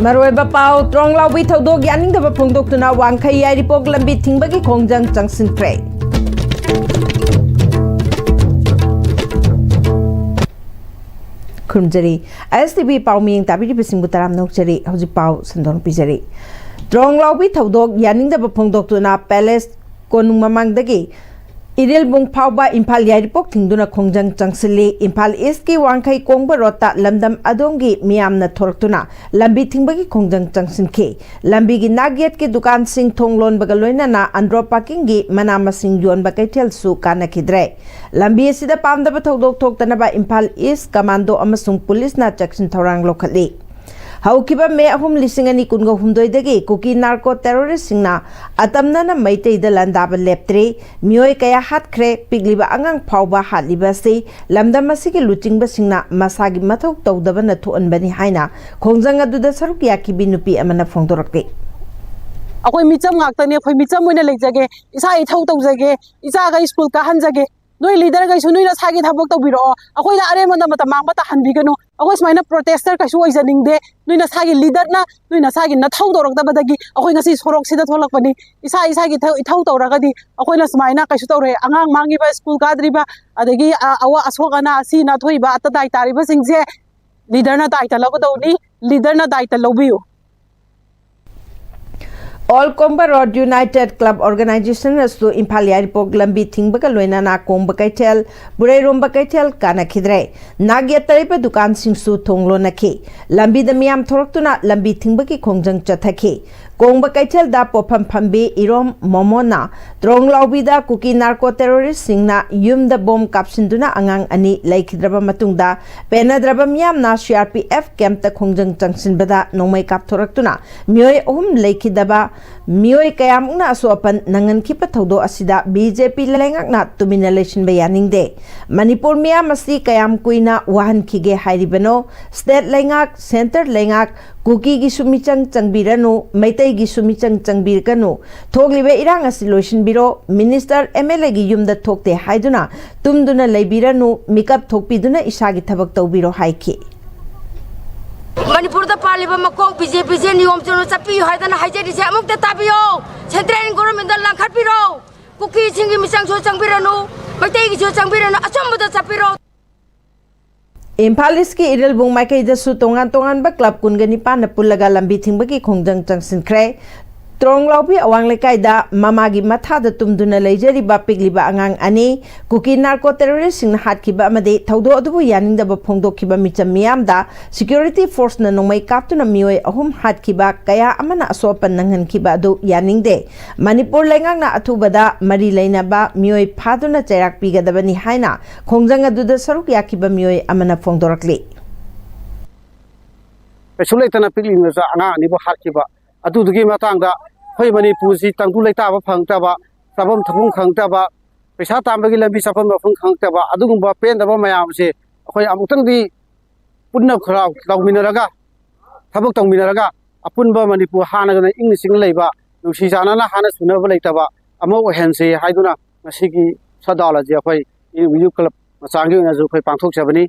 Maroeba pau trong lau bi thodok yaning da phongdok tuna wangkhai yai ripok lambi thingbagi khongjang changsinkhre khumjari ISTV pau ming tabiri bisingbu taram nokjari hoji pau sandong pijari trong lau bi thodok yaning da phongdok tuna palace konung mamangdagi Iril bung phauba Imphal yairipok thingduna khongjang changsili Imphal East ki wangkhai kongba rota lamdam adongi miyamna thoraktuna lambi thingbagi khongjang changsinke lambi gi nagyat ki dukan sing thonglon baga loina na andro parking gi manama sing yon ba kaithel su kana khidre lambi asida pamdaba thodok thoktana ba Imphal East commando amasung police na chakshin thorang lokhali Haukiba me ahum lisingani kungo humdoidagi kuki narco terrorist singna atamna na maitei da landaba leptre mioi kaya hatkre pigliba angang phauba haliba se lamdam asigi luchingba singna masagi mathau tawdaba na thuanbani haina khongjang aduda saruk yakibi nupi amana phongdorakte akoi micham ngaktani akoi micham moina legjage isa ithau tawjage isa ga school ka hanjage noi leader ga su noi na sagi thabok tawbiro akoi da are manda mata mangba ta hanbiganu akoi smaina protester ka su oijaningde noi na sagi leader na noi na sagi na thau dorok da badagi akoi ngasi sorok sida tholakpani isa gi thau tawragadi akoi na smaina ka su tawre angang mangi ba school ka driba adagi awa asokana si na thoiba atadai tariba singje leader na dai ta lagodawni leader na dai ta lobiyo All Komba Road United Club Organization rastu Imphal yairipok lambi thingbaga loina na kongba kaithel burai romba kaithel kana khidre nagya tariba dukan singsu thonglo nakhi lambi da miyam thoraktuna lambi thingbagi khongjang chathakhi kongba kaithel da popham phambi irom momona tronglaubi da kuki narco terrorist singna yum da bomb kapsinduna angang ani laikhidraba matungda penadraba miyam na CRPF camp ta khongjang changsinbada nomai kap thoraktuna mioi ohum laikhidaba mioi kayamuna asopan nangan khipa thodo asida BJP lengakna tumina election bayaningde Manipur miyam asi kayam kuina wahan khige hairibano state lengak center lengak kuki gi sumichang changbiranu maitai gi sumichang changbirkanu thoglibe irang asi loishin biro minister MLA gi yumda thokte haiduna tumduna leibiranu mikap thokpiduna isagi thabak tawbiro haiki Manipur da paliba makok BJP je niyom chono chapi haidana haijeri se amuk ta tabiyo central government da langkhatpiro kuki singi misang so changbiranu maitai gi so changbiranu achombu da chapiro Imphal East ki iril bung maikai da su tongan ba club kungani pa na pulaga lambi thingbagi khongjang changsinkhre Tronglaubi awang lekai da mamagi matha da tumduna leijari ba pigliba angang ani kuki narco terrorist sing hatkiba amade thaudo adubu yaning da ba phongdokkiba micham miyam da security force na nomai kaptuna mioi ahum hatkiba kaya amana asopan nanghan kiba adu yaning de Manipur lengang na athuba da mari leina ba mioi phaduna chairak pigadabani haina khongjang adu da saruk yakiba mioi amana phongdorakli Pesulai pigling na sa anga ni ba hatkiba adudugi matangda hoi Manipur si tangtu leitaba phangtaba sabam thapung khangtaba paisa tambagi lambi sapam phung khangtaba adugumba pendaba mayam se hoi amutang di punna khrau tawminaraga thabak tawminaraga apunba Manipur hanaga ing sing leiba nusi jana na hana sunaba leitaba amo hense haiduna masigi sadala je hoi yu club machangi na ju hoi pangthok chabani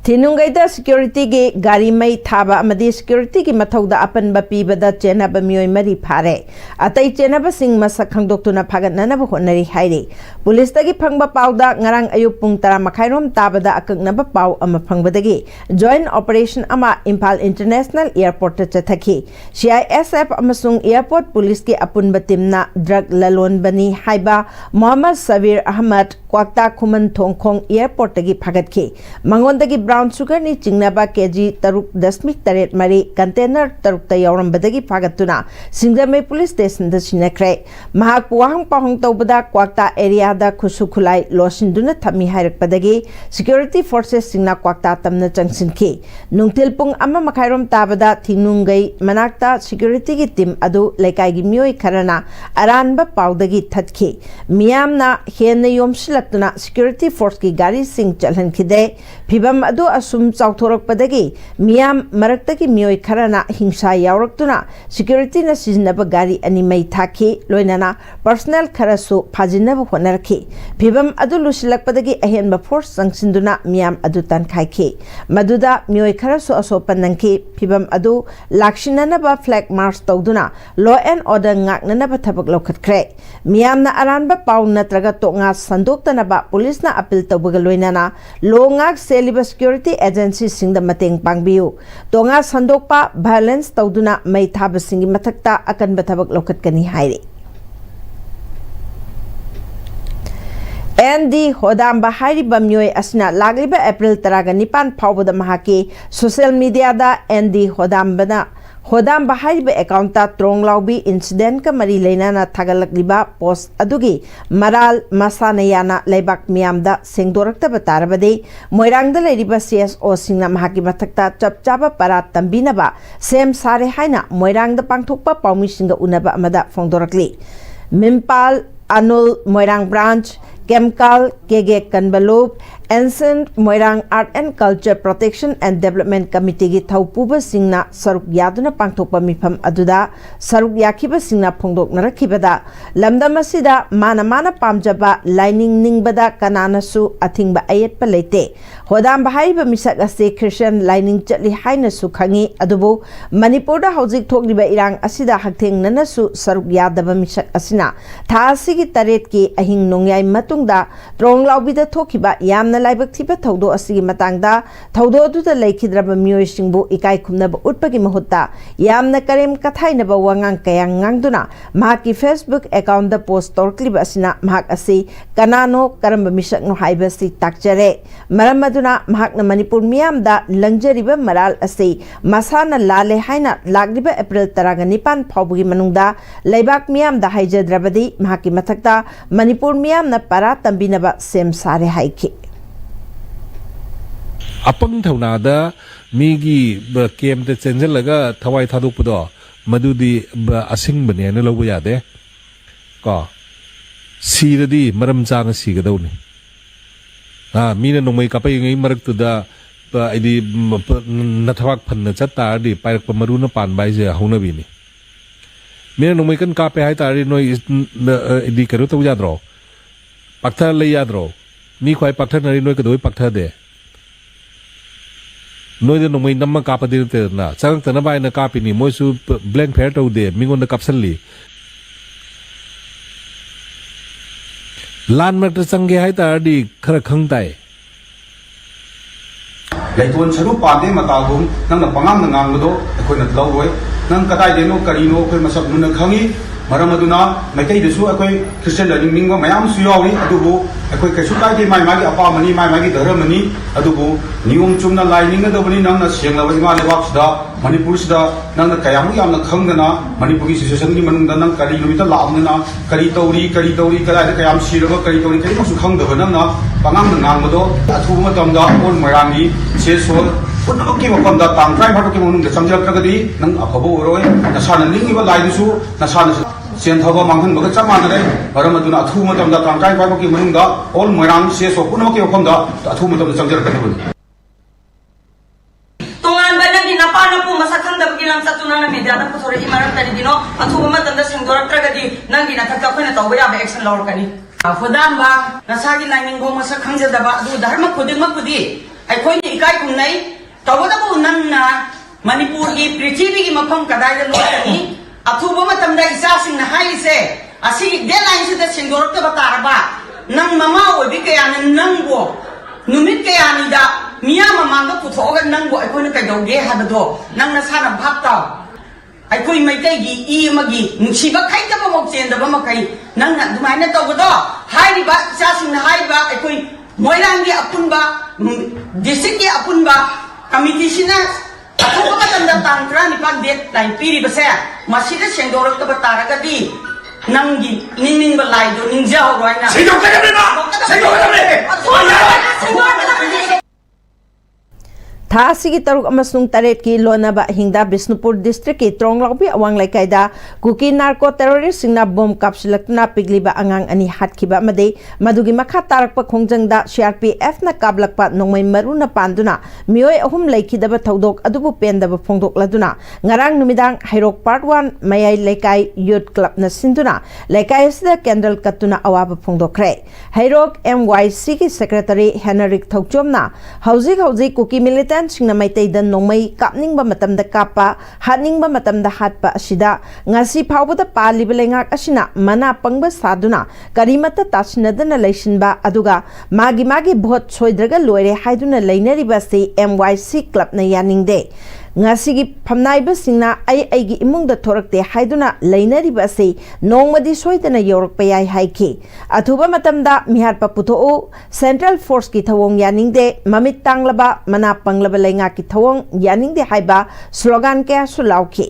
Tinungaida security ge gari mai thaba amadi security ki mathauda apan ba pibada chena ba mioi mari phare atai chena ba sing masak khangdoktuna phagatna ba honari haire police tagi phangba pawda ngarang ayuk pung 10 makhairom tabada akakna ba paw ama phangbadagi joint operation ama Imphal International Airport ta chathaki CISF amasung airport police ki apun ba timna drug lalon bani haiba Muhammad Sabir Ahmad kwakta khuman thongkhong airport tagi phagatki mangon brown sugar ni chingnaba kg 3.8 mari container 3 ta yaurambadagi phagatuna Singdamai police station da sinakre mahak puwang pahong tawbada kwakta area da khusukhulai losinduna thami hairakpadagi security forces singna kwakta tamna changsinki nungtil pung ama makhairom tabada thingnungai manakta security gi team adu laikai gi mioi kharana aranba pawdagi thatki miyamna hena yomsilaktuna security force ki gari sing chalhan khide phibam adu asum chauthorokpadagi miyam maraktagi miyoi kharana hingsa yauraktuna security na siznaba gari ani mai thaki loinana personal kharasu phajinaba honarki phibam adu lusilakpadagi ahenba force sangsinduna miyam adu tankhaiki maduda miyoi kharasu asopanangki phibam adu lakshinanaba flag march tawduna law and order ngaknanaba thabak lokhatkre miyamna aranba paw natraga tonga sandoktanaba police na appeal tawbaga loinana longak seliba security agency singda mateng pangbiu tonga sandokpa violence tawduna mai thaba singi mathakta akanba thabak lokhatkani hairi ND Hodamba Hariba Myoy Asna Lagliba April Taraga Nipan Pawda Mahaki social media da ND Hodamba Hariba account ta Trong Laubi incident ka mari leinana Tagalakliba post adugi Maral Masanayana Laibak Miamda Sengdorakta Batarabade Moirangda Ladiba CSO Singna Mahaki Matakta Chapchaba Parat Tambinaba Sem Sare Haina Moirangda Pangthokpa Pawmi Singa Unaba Amada Fongdorakli Mimpal Anul Moirang branch Chemical KG Kanbalup Ancient Moirang Art and Culture Protection and Development Committee gi thaupuba singna saruk yaduna pangthokpa mifam aduda saruk yakhiba singna phongdok narakibada lamdam asida mana pamjaba lining ningbada kanana su athingba ayetpa leite hodam bahaiba misak ase Christian lining chatli haina su khangi adubu Manipur da hojik thokliba irang asida haktheng nana su saruk yadaba misak asina tha asigi taret ki ahing nongyai matungda tronglawbida thokiba yamna laibak thiba thaudo asigi matangda thaudo aduda leikidraba miyoi singbu ikai khumnaba utpagi mahutta yamna karem kathainaba wangang kayang ngangduna mahaki Facebook account da post torkliba asina mahak asi kanano karamba misak no haiba si takjare maram aduna mahakna Manipur miyamda langjariba maral asi masana lale haina lagliba April taraga nipan phawbugi manungda laibak miyamda haijadrabadi mahaki mathakta Manipur miyamna para tambinaba sem sare haiki apang thaunada migi kem te chenjal laga thawai thaduk pudo madudi asing bane na lobu yade ko siradi maram chang sigadawni mina nomai kapai ngai marak tuda idi nathawak phanna chatta di pairak maruna pan bai je hauna bini mina nomai kan kape hai tari noi idi karu to yadro pakthar le yadro mi khoi pakthar nari noi kadoi pakthar de noi de nomai namma kapadir te na chang tana bai na kapini moisu blank fair to de mingon da kapsalli lan mak changge hai ta di khara khangtai leitun charu pande matagum nang na pangam na ngang do khoi na lawoi nang kadai de no kari no khoi masab nu na khangi maram aduna maitai de su akoi Christian learning ningo mayam su yawi adubu akoi kaisu kai de mai magi apa mani mai magi dharamani adubu nium chumna lining da bani nang na sengla wa ima lewak da Manipur sida nang na kayam yam na khangna Manipur gi situation gi manung da nang kari lumita laamna kari tauri kada da kayam siraba kari tauri kari masu khang da nang na pangam na ngang do athu ma tam da on marami se sol Unoki mapam da tang trai phato ki monung de samjak tragadi nang aphabo oroi na sana lingi ba lai su na sana sen thaba manghan baga chamana re baram aduna athu matam da tang trai phato ki monung da all moirang se so unoki mapam da athu matam da samjak tragadi tongan ba nang na pa na pu masakhang da bilang sa tunan na media na puthore imaram tani dino athu matam da singdorak tragadi nang gina thakka khoina tawba ya ba action lawr kani hodam ba nasagi lining go masakhang ja da ba du dharma khuding ma khudi ai khoi ni ikai kumnai tawadabu nanna Manipur gi Prithvi gi mafam kadai da lokani athuba matamda isa sing na haise asi deadline se da singorok ta bataraba nang mama obi kaya nang bo numit kaya ni da miya mama ga puthoga nang bo aikoi na kaidoge habado nang na sana bhapta aikoi maitai gi I magi nungsiba khai ta ba mok chen da ba makai nang na dumai na tawado hairi ba isa sing na hai ba aikoi moirang gi apunba district gi apunba Committee sina ako ba tanda tangkra ni pag deadline piri ba sa masida sengdorok ta bataraga di nanggi nining balai do ningjao roi na sengdor ka na sengdor ka na Tha sigi taruk amasung taret ki lonaba hingda Bisnupur district ki Tronglaubi awang laikai kuki narco terrorist singna bom kapsilakna pigliba angang ani hatkiba made madugi makha tarakpa khongjangda CRPF na kablakpa nongmai maruna panduna mioi ahum laikidaba thodok adubu pendaba phongdok laduna ngarang numidang Hairok Part 1 mayai laikai youth club na sinduna laikai sida candle katuna awaba phongdokre Hairok MYC ki secretary Henrik Thokchomna hauzik kuki militant singna maitai dan nongmai kapning ba matam da kapa hatning ba matam da hatpa asida ngasi phawbada paliba lengak asina mana pangba saduna karimata tasnadana leisinba aduga magi bhot soidraga loire haiduna leinari ba se MYC club na yaningde ngasigi phamnaiba singna aigi imungda thorakte haiduna leinari ba se nongmadi soidana yorak payai haiki athuba matamda miharpa putho central force ki thawong yaningde mamit tanglaba mana panglaba lenga ki thawong yaningde haiba slogan kya sulauki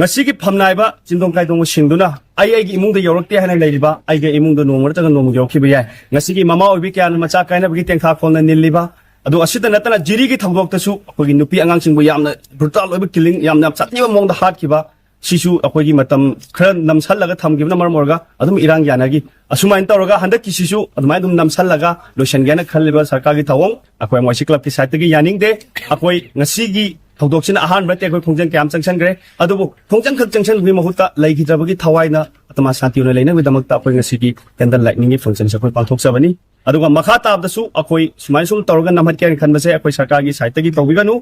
Ngasigi phamnaiba chindong kaidong singduna aigi imungda yorakte hana leiriba aigi imungda nomor taga nomor yokhiba yai ngasigi mama obi kyan macha kaina bagi tengtha khona nilliba adu asida natana jiri gi thangdok tasu akogi nupi angang singbu yamna brutal obi killing yamna chatniba mongda hat kiba sisu akogi matam khara namsallaga thamgibna marmorga adum irang yanagi asumain tawraga handak ki sisu adumai dum namsallaga lotion gyana khalliba sarkar gi thawong akoi moisi club ki site gi yaning de akoi ngasigi thawdoksina ahan brate akoi khongjang kyam changsan gre adubu khongjang khak changsan bi mahuta laigi jabagi thawaina atama santiuna leina bi damakta akoi ngasigi candle lightning gi function sa akoi pangthok sabani aduga makha tabdasu akoi sumai sum tawraga namhat kyan khanbase akoi sarkar gi site gi tawbiganu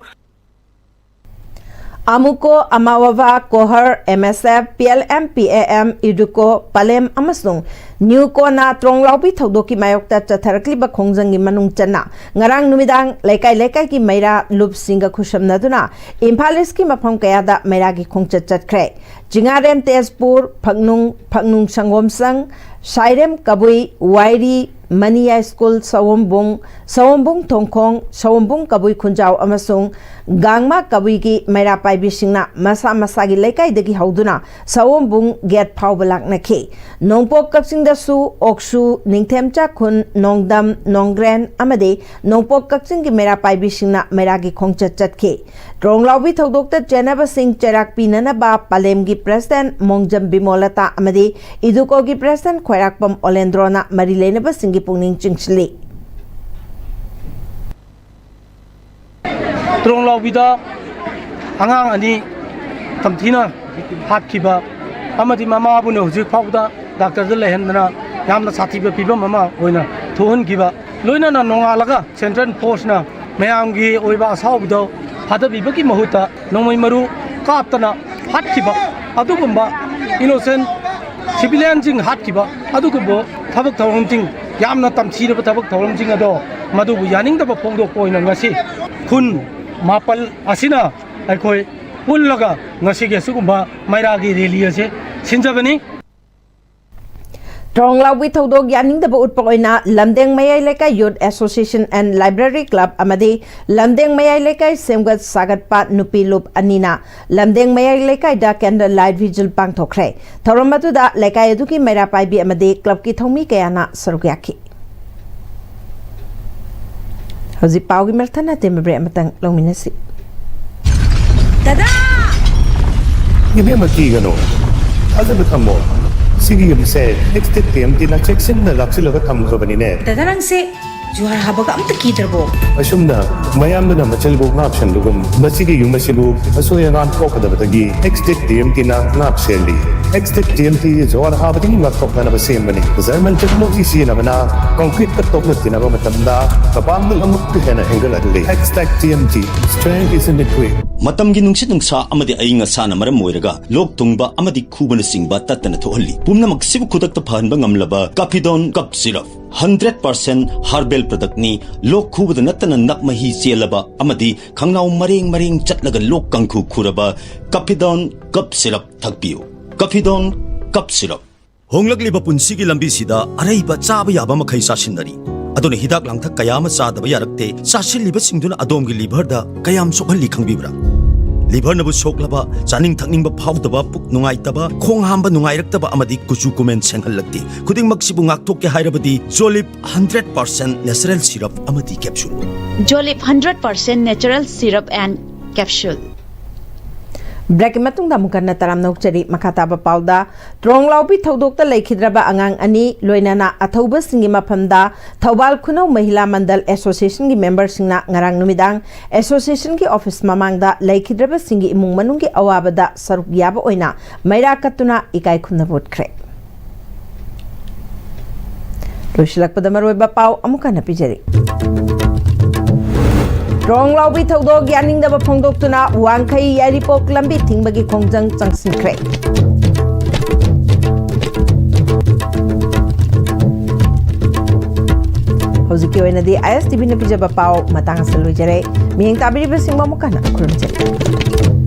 Amuko Amawava Kohar MSF PLM PAM Iduko Palem Amasung New Kona Tronglaubi Thodoki Mayokta Chatharakli ba Khongjang gi manung channa ngarang numidang lekai ki maira lup singa khusham naduna Imphalis ki mafam kayada maira gi khongchat chatkre Jingaren Tezpur Phagnung Sangom Sang Sairem Kabui Wairi Mania School Sawombung Tongkhong Sawombung Kabui Khunjau amasung Gangma Kabui ki maira paibi singna masa gi lekai dagi hauduna Sawombung get phawbalak nakhe Nongpok Kapsing su oksu ningthemcha khun nongdam nonggren amade nongpok kakching ki mera paibi singna mera gi khongchat chatke Tronglaubi thodokta Janaba Singh Cherak pinana ba Palem gi president Mongjam Bimolata amade Iduko gi president Khwairakpam Olendrona marilena ba singi pungning chingchli Tronglaubi da angang ani tamthina hatkiba amadi mama bu no hujik phawda Doctor Lehendra Yamna Satiba Piba Mama Oina Tuhun Giba Luna Nongalaga Central Post na Mayamgi Oiba Saudo Hada Bibaki Mahuta Nomi Maru Kaptana Hatkiba Adugumba Innocent Civilian Jing Hatkiba Adukumbo Tabak Tawangting Yamna Tamsira Tabak Tawangting Ado Madubu Yaning the Pongo Point and Nasi Kun Mapal Asina Akoi Pullaga Nasige Sugumba Mairagi Reliase Sinjabani Tronglaubi thodok yaning daba utpakoina Lamdeng Mayai Lekai Youth Association and Library Club amadi Lamdeng Mayai Lekai Semgat Sagatpat Nupi Lup Anina Lamdeng Mayai Lekai da Candle Light Vigil Pangthokre Thoramatu da Lekai aduki Maira Paibi amadi club ki thomi kayana sarukyaki Hozi paugi merthana temebre amatang longminasi Dada Gibi mati gano Ada betamo Sige yung say, next time, tinacheksin na laksilaga tamko ba ni ne? Dadarang se, juhar habaga amta kitarbo. Asum na, mayam na machalbog na option lugum. Masige yung masilug, aso yung ang koka da batagi. Next time, tinangap seli. Next time, juhar habating matok na nabasim ba ni? Zaman technology siya na na, concrete katok na tinago matamda, kapang amuk na henggal adli. Next time, strength is in the quick. Matamgi nungsit nungsa amadi ainga sana maram moiraga lok tungba amadi kubana singba tatana thohalli pumna magsibu khudakta phanba ngamlaba Cafidon cup syrup 100% herbal product ni lok khubada natana nakmahi selaba amadi khangnau mareng chatlaga lok kangkhu khuraba Cafidon cup syrup thakpiu Cafidon cup syrup honglakliba punsigi lambi sida araiba chaba yaba makhai sasinari aduna hidak langthak kayama sadaba yarakte sasilliba singduna adomgi liver da kayam sokhalli khangbibra liver nabu soklaba chaning thakning ba phawdaba puk nungai taba khong hamba nungai raktaba amadi kuchu kumen senghal lakti khuding maksibu ngakthok ke hairabadi Jolip 100% natural syrup amadi capsule Jolip 100% natural syrup and capsule. Break matung da mukan na taram nok chari makata ba pauda trong laubi thodok ta lekhidra ba angang ani loinana athoba singi maphamda Thobal Khunau Mahila Mandal Association gi member singna ngarang numidang association gi office mamangda lekhidra ba singi imung manung gi awabada saruk yaba oina maira katuna ikai khunna vote khre Roshilak padamaroi ba pau amuka na pijari Rong laubi thodok yaning da ba phongdok tuna wangkhai yaripok lambi thingbagi khongjang changsingkhre Hoziki oinadi ISTV na pijaba pau matang salujare mihing tabiri basing mamukana kurumjare